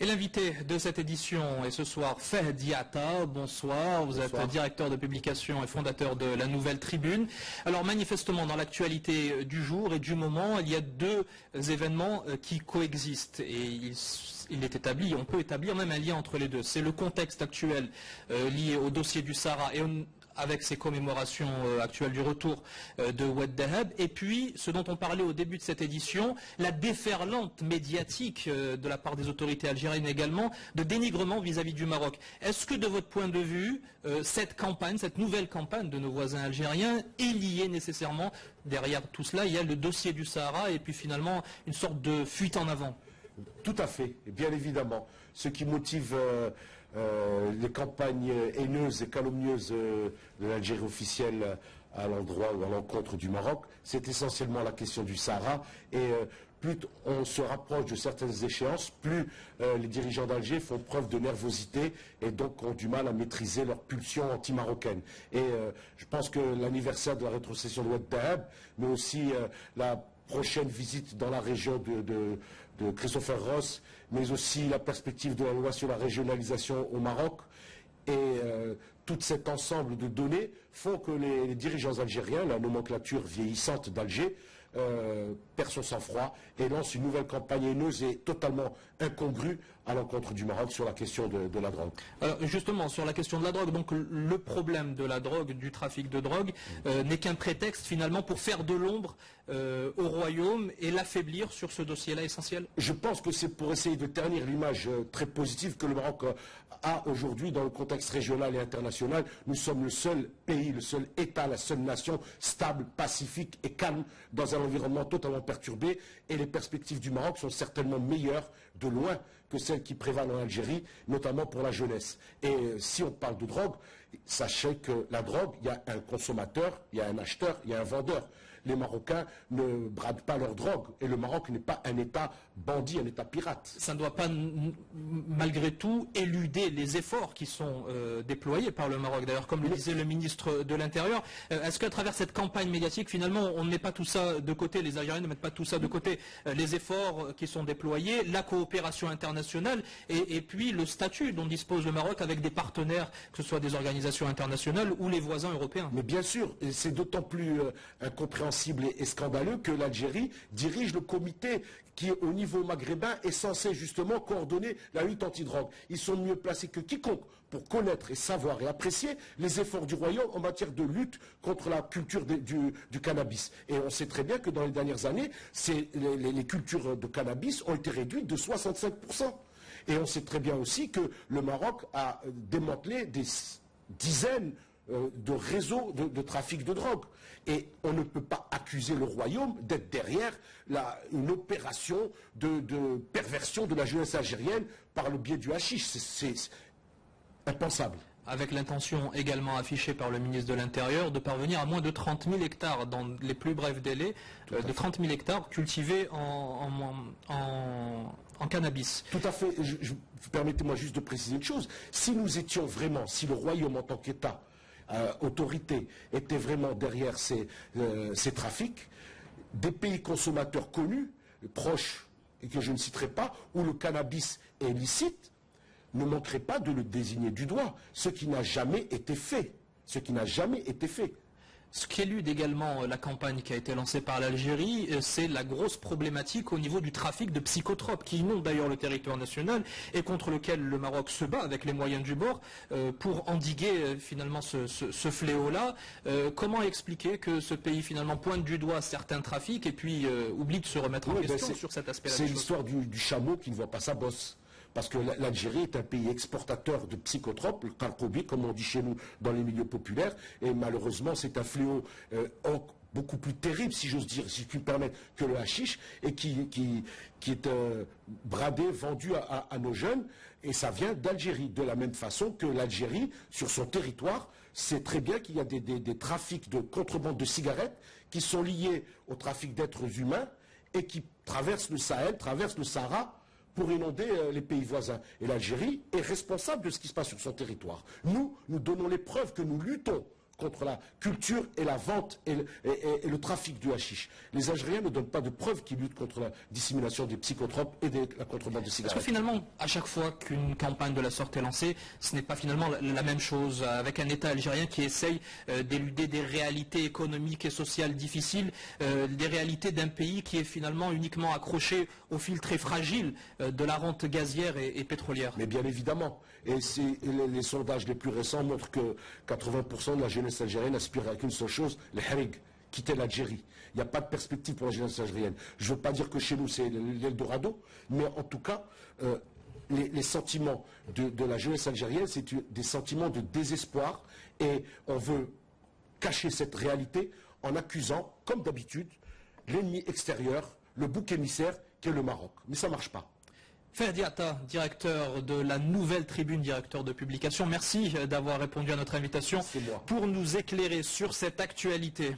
Et l'invité de cette édition est ce soir Fahed Diatta. Bonsoir, vous êtes directeur de publication et fondateur de la Nouvelle Tribune. Alors manifestement, dans l'actualité du jour et du moment, il y a deux événements qui coexistent. Et il est établi, on peut établir même un lien entre les deux. C'est le contexte actuel lié au dossier du Sahara et avec ces commémorations actuelles du retour de Oued Dahab, et puis ce dont on parlait au début de cette édition, la déferlante médiatique de la part des autorités algériennes également, de dénigrement vis-à-vis du Maroc. Est-ce que de votre point de vue, cette campagne, cette nouvelle campagne de nos voisins algériens est liée nécessairement, derrière tout cela, il y a le dossier du Sahara et puis finalement une sorte de fuite en avant? Tout à fait, bien évidemment. Ce qui motive les campagnes haineuses et calomnieuses de l'Algérie officielle à l'endroit ou à l'encontre du Maroc, c'est essentiellement la question du Sahara. Et plus on se rapproche de certaines échéances, plus les dirigeants d'Alger font preuve de nervosité et donc ont du mal à maîtriser leur pulsion anti-marocaine. Et je pense que l'anniversaire de la rétrocession de Oued Dahab, mais aussi la prochaine visite dans la région de Christopher Ross, mais aussi la perspective de la loi sur la régionalisation au Maroc, et tout cet ensemble de données font que les dirigeants algériens, la nomenclature vieillissante d'Alger, perd son sang-froid et lance une nouvelle campagne haineuse et totalement incongrue à l'encontre du Maroc sur la question de la drogue. Alors justement, sur la question de la drogue, donc le problème de la drogue, du trafic de drogue, n'est qu'un prétexte finalement pour faire de l'ombre au royaume et l'affaiblir sur ce dossier-là essentiel? Je pense que c'est pour essayer de ternir l'image très positive que le Maroc a aujourd'hui dans le contexte régional et international. Nous sommes le seul pays, le seul État, la seule nation stable, pacifique et calme dans un environnement totalement perturbé, et les perspectives du Maroc sont certainement meilleures de loin que celles qui prévalent en Algérie, notamment pour la jeunesse. Et si on parle de drogue, sachez que la drogue, il y a un consommateur, il y a un acheteur, il y a un vendeur. Les Marocains ne bradent pas leur drogue, et le Maroc n'est pas un État bandit, un État pirate. Ça ne doit pas, malgré tout, éluder les efforts qui sont déployés par le Maroc. D'ailleurs, comme le disait le ministre de l'Intérieur, est-ce qu'à travers cette campagne médiatique, finalement, on ne met pas tout ça de côté, les Algériens ne mettent pas tout ça de côté, les efforts qui sont déployés, la coopération internationale, et puis le statut dont dispose le Maroc avec des partenaires, que ce soit des organisations internationales ou les voisins européens? Mais bien sûr, et c'est d'autant plus incompréhensible et scandaleux que l'Algérie dirige le comité qui, au niveau maghrébin, est censé justement coordonner la lutte antidrogue. Ils sont mieux placés que quiconque pour connaître et savoir et apprécier les efforts du royaume en matière de lutte contre la culture du cannabis. Et on sait très bien que dans les dernières années, les cultures de cannabis ont été réduites de 65%. Et on sait très bien aussi que le Maroc a démantelé des dizaines de réseaux de trafic de drogue. Et on ne peut pas accuser le royaume d'être derrière une opération de perversion de la jeunesse algérienne par le biais du hashish. C'est impensable. Avec l'intention également affichée par le ministre de l'Intérieur de parvenir à moins de 30 000 hectares dans les plus brefs délais, de 30 000 hectares cultivés en cannabis. Tout à fait. Permettez-moi juste de préciser une chose. Si nous étions vraiment, si le royaume en tant qu'État, autorité, était vraiment derrière ces trafics, des pays consommateurs connus, proches, et que je ne citerai pas, où le cannabis est licite, ne manquerait pas de le désigner du doigt, ce qui n'a jamais été fait. Ce qui n'a jamais été fait. Ce qui élude également la campagne qui a été lancée par l'Algérie, c'est la grosse problématique au niveau du trafic de psychotropes, qui inonde d'ailleurs le territoire national et contre lequel le Maroc se bat avec les moyens du bord pour endiguer finalement ce fléau-là. Comment expliquer que ce pays finalement pointe du doigt certains trafics et puis oublie de se remettre en question sur cet aspect-là? C'est l'histoire du chameau qui ne voit pas sa bosse. Parce que l'Algérie est un pays exportateur de psychotropes, le karkobi, comme on dit chez nous dans les milieux populaires, et malheureusement c'est un fléau beaucoup plus terrible, si j'ose dire, si je puis me permettre, que le hashish, et qui est bradé, vendu à nos jeunes, et ça vient d'Algérie, de la même façon que l'Algérie, sur son territoire, sait très bien qu'il y a des trafics de contrebande de cigarettes qui sont liés au trafic d'êtres humains, et qui traversent le Sahel, traversent le Sahara, pour inonder les pays voisins. Et l'Algérie est responsable de ce qui se passe sur son territoire. Nous donnons les preuves que nous luttons contre la culture et la vente et le trafic du hashish. Les Algériens ne donnent pas de preuves qu'ils luttent contre la dissémination des psychotropes et de la contrebande de cigarettes. Parce que finalement, à chaque fois qu'une campagne de la sorte est lancée, ce n'est pas finalement la même chose, avec un État algérien qui essaye d'éluder des réalités économiques et sociales difficiles, des réalités d'un pays qui est finalement uniquement accroché au fil très fragile de la rente gazière et pétrolière. Mais bien évidemment. Et les sondages les plus récents montrent que 80% de la jeunesse algérienne aspire à qu'une seule chose, le harig, quitter l'Algérie. Il n'y a pas de perspective pour la jeunesse algérienne. Je ne veux pas dire que chez nous c'est l'Eldorado, mais en tout cas, les sentiments de la jeunesse algérienne, c'est des sentiments de désespoir, et on veut cacher cette réalité en accusant, comme d'habitude, l'ennemi extérieur, le bouc émissaire qui est le Maroc. Mais ça ne marche pas. Ferdi Atta, directeur de la Nouvelle Tribune, directeur de publication, merci d'avoir répondu à notre invitation pour nous éclairer sur cette actualité.